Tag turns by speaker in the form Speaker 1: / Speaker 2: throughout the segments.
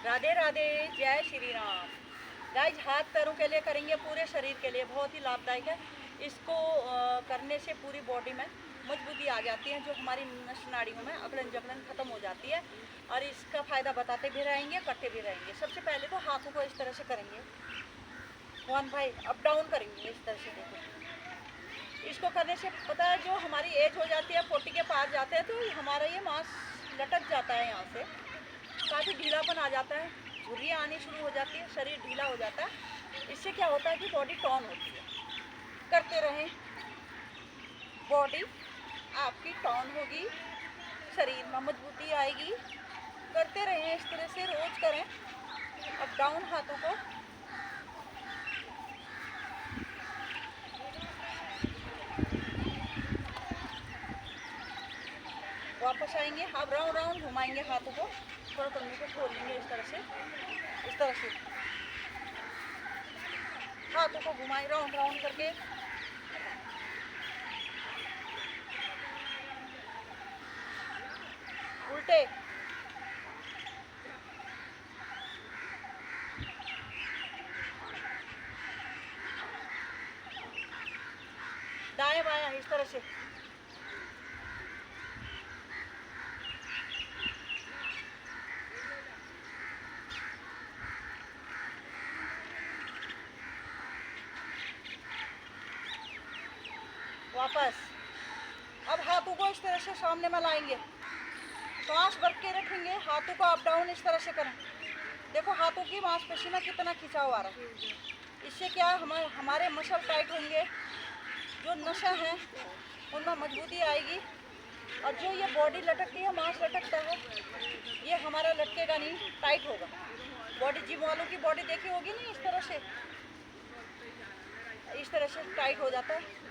Speaker 1: राधे राधे, जय श्री राम। गाइस, हाथ पैरों के लिए करेंगे, पूरे शरीर के लिए बहुत ही लाभदायक है। इसको करने से पूरी बॉडी में मजबूती आ जाती है, जो हमारी नस नाड़ियों में अकड़न जकड़न खत्म हो जाती है। और इसका फ़ायदा बताते भी रहेंगे, करते भी रहेंगे। सबसे पहले तो हाथों को इस तरह से करेंगे, मोहन भाई अप डाउन करेंगे इस तरह से। देखो, इसको करने से पता है, जो हमारी एज हो जाती है, 40 के पार जाते हैं, तो हमारा ये मांस लटक जाता है, यहाँ से काफ़ी ढीलापन आ जाता है, झुर्रियाँ आनी शुरू हो जाती है, शरीर ढीला हो जाता है। इससे क्या होता है कि बॉडी टॉन होती है। करते रहें, बॉडी आपकी टॉन होगी, शरीर में मजबूती आएगी। करते रहें, इस तरह से रोज करें। अप डाउन हाथों को। वापस आएंगे, अब राउंड राउंड घुमाएंगे हाथों को, थोड़ा कमरे को खोल लेंगे इस तरह से, इस तरह से हाथों को घुमाएं राउंड राउंड करके। उल्टे, दाएं बाएं इस तरह से। वापस। अब हाथों को इस तरह से सामने में लाएंगे, सांस भर के रखेंगे, हाथों को अप डाउन इस तरह से करें। देखो हाथों की मांसपेशी में कितना खिंचाव आ रहा है। इससे क्या हमारे मसल टाइट होंगे, जो नसा है उनमें मजबूती आएगी। और जो ये बॉडी लटकती है, मांस लटकता है, ये हमारा लटकेगा नहीं, टाइट होगा। बॉडी जिम वालों की बॉडी देखी होगी ना, इस तरह से टाइट हो जाता है।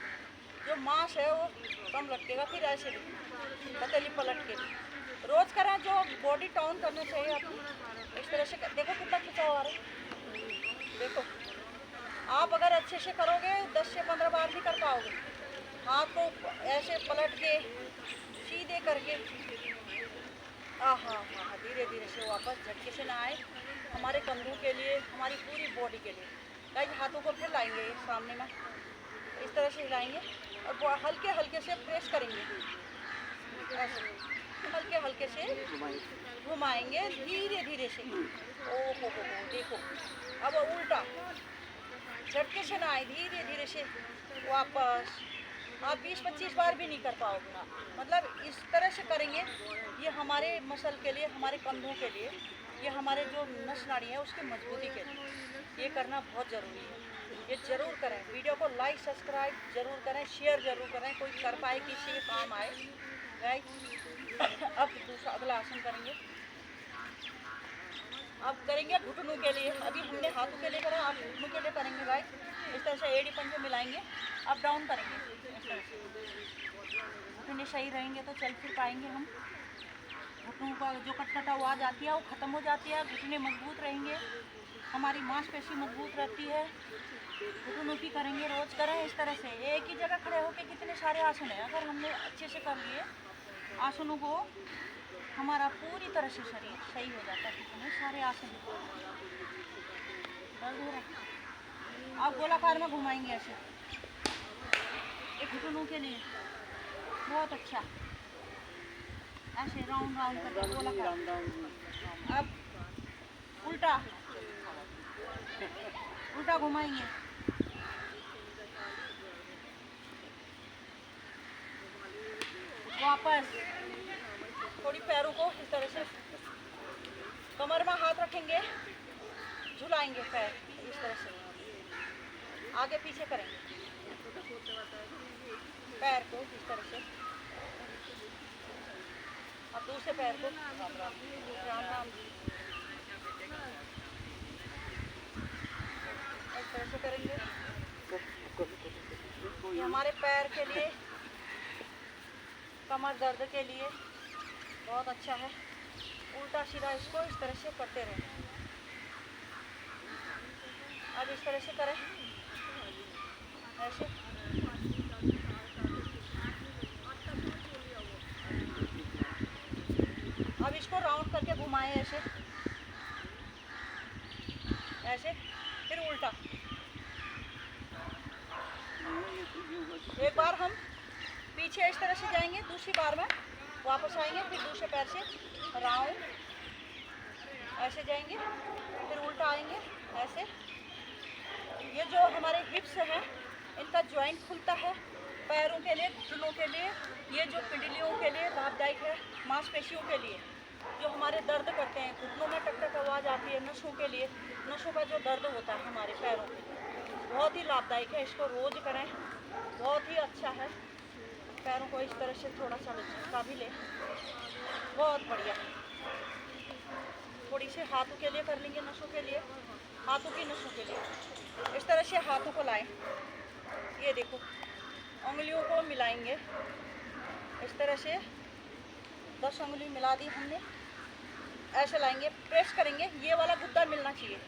Speaker 1: जो मांस है वो कम लटकेगा। फिर ऐसे पतली पलट के रोज करें, जो बॉडी टाउन करना चाहिए आपको। इस तरह से देखो कितना खिंचाव आ रहा है। देखो, आप अगर अच्छे से करोगे 10 से 15 बार भी कर पाओगे। हाथ को ऐसे पलट के सीधे करके, हाँ, धीरे धीरे से वापस, झटके से ना आए। हमारे कंधों के लिए, हमारी पूरी बॉडी के लिए। गाइस, हाथों को फिर लाएंगे सामने में, इस तरह से हिलाएंगे और हल्के हल्के से प्रेस करेंगे, ऐसे हल्के हल्के से घुमाएंगे धीरे धीरे से। ओ हो, देखो अब उल्टा, झटके से ना आए, धीरे धीरे से वापस। आप 20-25 बार भी नहीं कर पाओगे ना, मतलब इस तरह से करेंगे। ये हमारे मसल के लिए, हमारे कंधों के लिए, ये हमारे जो नस नाड़ी है उसकी मजबूती के लिए ये करना बहुत ज़रूरी है। ये ज़रूर करें। वीडियो को लाइक सब्सक्राइब ज़रूर करें, शेयर ज़रूर करें, कोई कर पाए, किसी के काम आए। राइट, अब दूसरा अगला आसन करेंगे। अब करेंगे घुटनों के लिए। अभी हमने हाथों के लिए करा, आप घुटनों के लिए करेंगे। गाइस, इस तरह से एड़ी पंजे मिलाएंगे, अप डाउन करेंगे इस तरह से। घुटने सही रहेंगे तो चल फिर पाएंगे हम। घुटनों का जो कटकट आवाज़ आती है वो ख़त्म हो जाती है। घुटने मजबूत रहेंगे, हमारी मांसपेशी मजबूत रहती है। घुटनों की करेंगे, रोज़ करें इस तरह से। एक ही जगह खड़े होकर कितने सारे आसन हैं, अगर हमने अच्छे से कर लिए आसनों को, हमारा पूरी तरह से शरीर सही हो जाता है। कितने सारे आसन दर्द हो रहा है। आप गोलाकार में घुमाएंगे ऐसे, एक घुटनों के लिए बहुत अच्छा, ऐसे राउंड राउंड करके गोलाकार। अब उल्टा, उल्टा घुमाएंगे, वापस। थोड़ी पैरों को इस तरह से कमर में हाथ रखेंगे, झुलाएंगे पैर इस तरह से, आगे पीछे करेंगे पैर को इस तरह से। अब दूसरे पैर को राम राम इस तरह से करेंगे। ये हमारे पैर के लिए, कमर दर्द के लिए बहुत अच्छा है। उल्टा सीधा इसको इस तरह से करते रहें। अब इस तरह से करें, ऐसे। अब इसको राउंड करके घुमाएं ऐसे। वापस आएंगे, फिर दूसरे पैर से राउंड ऐसे जाएंगे, फिर उल्टा आएंगे ऐसे। ये जो हमारे हिप्स हैं इनका जॉइंट खुलता है पैरों के लिए, घुटनों के लिए, ये जो पिंडलियों के लिए लाभदायक है, मांसपेशियों के लिए जो हमारे दर्द करते हैं, घुटनों में टक टक आवाज़ आती है, नसों के लिए, नसों का जो दर्द होता है हमारे पैरों के लिए बहुत ही लाभदायक है। इसको रोज़ करें, बहुत ही अच्छा है। पैरों को इस तरह से थोड़ा सा झटका भी ले, बहुत बढ़िया। थोड़ी से हाथों के लिए कर लेंगे, नसों के लिए, हाथों की नसों के लिए इस तरह से हाथों को लाएं। ये देखो, उंगलियों को मिलाएंगे इस तरह से, 10 उंगली मिला दी हमने, ऐसे लाएंगे, प्रेस करेंगे, ये वाला गुद्दा मिलना चाहिए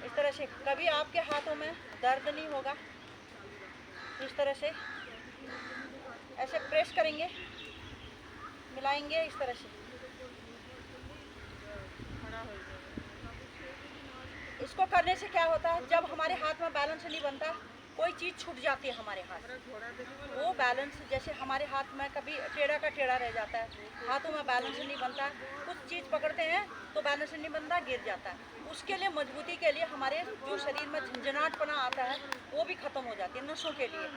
Speaker 1: इस तरह से। कभी आपके हाथों में दर्द नहीं होगा। इस तरह से ऐसे प्रेस करेंगे, मिलाएंगे इस तरह से। इसको करने से क्या होता है, जब हमारे हाथ में बैलेंस नहीं बनता, कोई चीज़ छूट जाती है हमारे हाथ, वो बैलेंस, जैसे हमारे हाथ में कभी टेढ़ा का टेढ़ा रह जाता है, हाथों में बैलेंस नहीं बनता, कुछ चीज़ पकड़ते हैं तो बैलेंस नहीं बनता, गिर जाता है। उसके लिए, मजबूती के लिए, हमारे जो शरीर में झंझनाटपना आता है वो भी ख़त्म हो जाती है, नसों के लिए।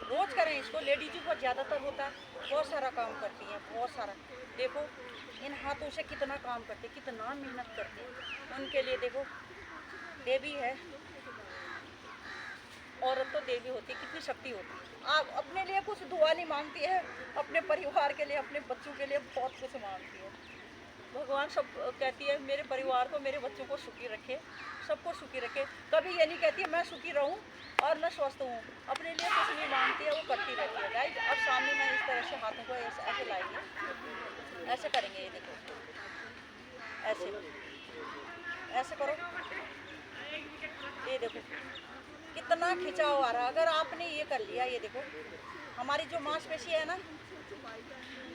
Speaker 1: रोज़ करें इसको, लेडीज़ों को ज़्यादातर होता है, बहुत सारा काम करती हैं, बहुत सारा। देखो इन हाथों से कितना काम करते, कितना मेहनत करते हैं, उनके लिए देखो देवी है, औरत तो देवी होती है, कितनी शक्ति होती है। आप अपने लिए कुछ दुआ नहीं मांगती है, अपने परिवार के लिए, अपने बच्चों के लिए बहुत कुछ मांगती है। भगवान सब कहती है मेरे परिवार को, मेरे बच्चों को सुखी रखे, सबको सुखी रखे। कभी ये नहीं कहती है मैं सुखी रहूं और मैं स्वस्थ हूँ, अपने लिए कुछ नहीं मांगती है, वो करती रहती है। गाइस अब सामने मैं इस तरह से हाथों को ऐसे लाएंगे, ऐसे करेंगे, ये देखो ऐसे, ऐसे करो, ये देखो कितना खिंचाव आ रहा है। अगर आपने ये कर लिया, ये देखो हमारी जो मांसपेशी है ना,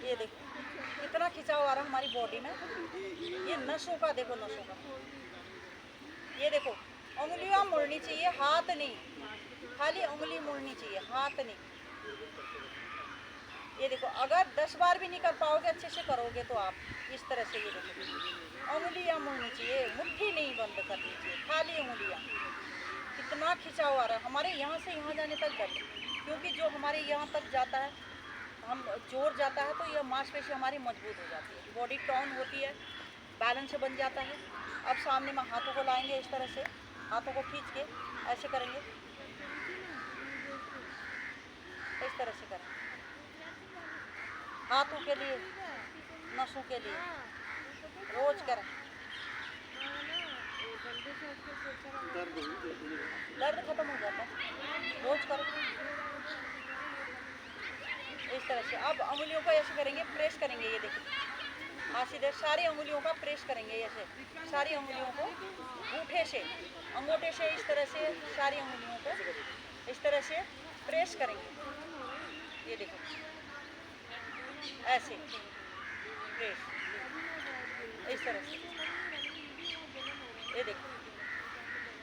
Speaker 1: ये देखो कितना खिंचाव आ रहा है हमारी बॉडी में, ये नसों का देखो, नसों का। ये देखो उंगलियां मुड़नी चाहिए, हाथ नहीं, खाली उंगली मुड़नी चाहिए, हाथ नहीं। ये देखो अगर 10 बार भी नहीं कर पाओगे, अच्छे से करोगे तो आप इस तरह से, ये देखो उंगलियां मुड़नी चाहिए, मुट्ठी नहीं बंद करनी चाहिए, खाली उंगलियां। कितना खिंचाव आ रहा है हमारे यहाँ से यहाँ जाने तक कर, क्योंकि जो हमारे यहाँ तक जाता है, हम जोर जाता है तो यह मांसपेशी हमारी मजबूत हो जाती है, बॉडी टॉन होती है, बैलेंस बन जाता है। अब सामने में हाथों को लाएंगे इस तरह से, हाथों को खींच के ऐसे करेंगे, इस तरह से करें, हाथों के लिए, नसों के लिए रोज करें। दर्द खत्म हो जाता है, रोज करो इस तरह से। अब उंगलियों को ऐसे करेंगे, प्रेस करेंगे, ये देखिए हाँ सीधे सारी उंगलियों का प्रेस करेंगे, ऐसे सारी उंगलियों को अंगूठे से, अंगूठे से इस तरह से सारी उंगलियों को इस तरह से प्रेस करेंगे। ये देखो ऐसे प्रेस इस तरह से, ये देखो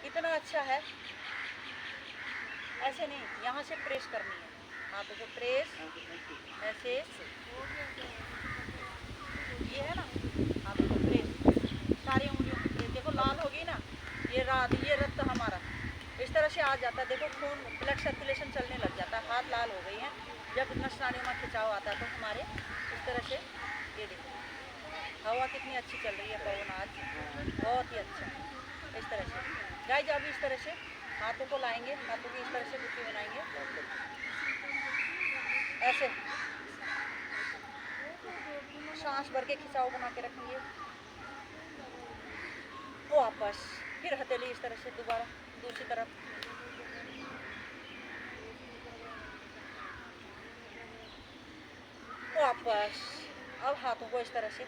Speaker 1: कितना अच्छा है। ऐसे नहीं, यहाँ से प्रेस करनी है, हाथों को प्रेस ऐसे, ये है ना, हाथों को प्रेस, सारी उंगलियों को प्रेस। देखो लाल होगी ना, ये रक्त हमारा इस तरह से आ जाता है, देखो खून, ब्लड सर्कुलेशन चलने लग जाता है, हाथ लाल हो गई हैं। जब नस नालियों में खिंचाव आता है तो हमारे इस तरह से, ये देखो हवा कितनी अच्छी चल रही है, पवन आज बहुत ही अच्छा। इस तरह से गाइस अब इस तरह से हाथों को लाएंगे, हाथों की इस तरह से गुत्थी बनाएंगे, ऐसे सांस भर के खिंचाव बना के रखेंगे। वापस फिर हथेली इस तरह से दोबारा दूसरी तरफ, वापस। अब हाथों को इस तरह से,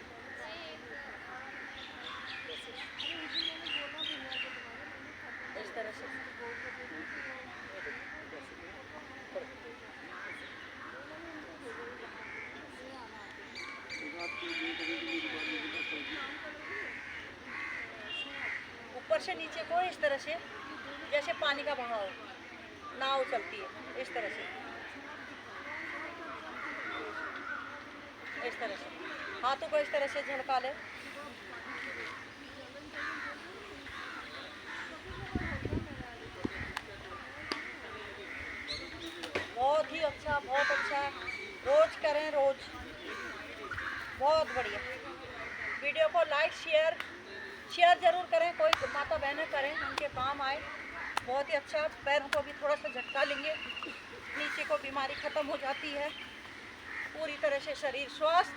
Speaker 1: इस तरह से ऊपर से नीचे को इस तरह से, जैसे पानी का बहाव, नाव चलती है इस तरह से, इस तरह से हाथों को इस तरह से झलका ले। बहुत ही अच्छा, बहुत अच्छा। रोज करें, रोज। बहुत बढ़िया। वीडियो को लाइक शेयर ज़रूर करें, कोई माता बहनें करें, उनके काम आए। बहुत ही अच्छा। पैरों को भी थोड़ा सा झटका लेंगे, नीचे को बीमारी ख़त्म हो जाती है, पूरी तरह से शरीर स्वस्थ।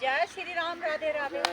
Speaker 1: जय श्री राम, राधे राधे।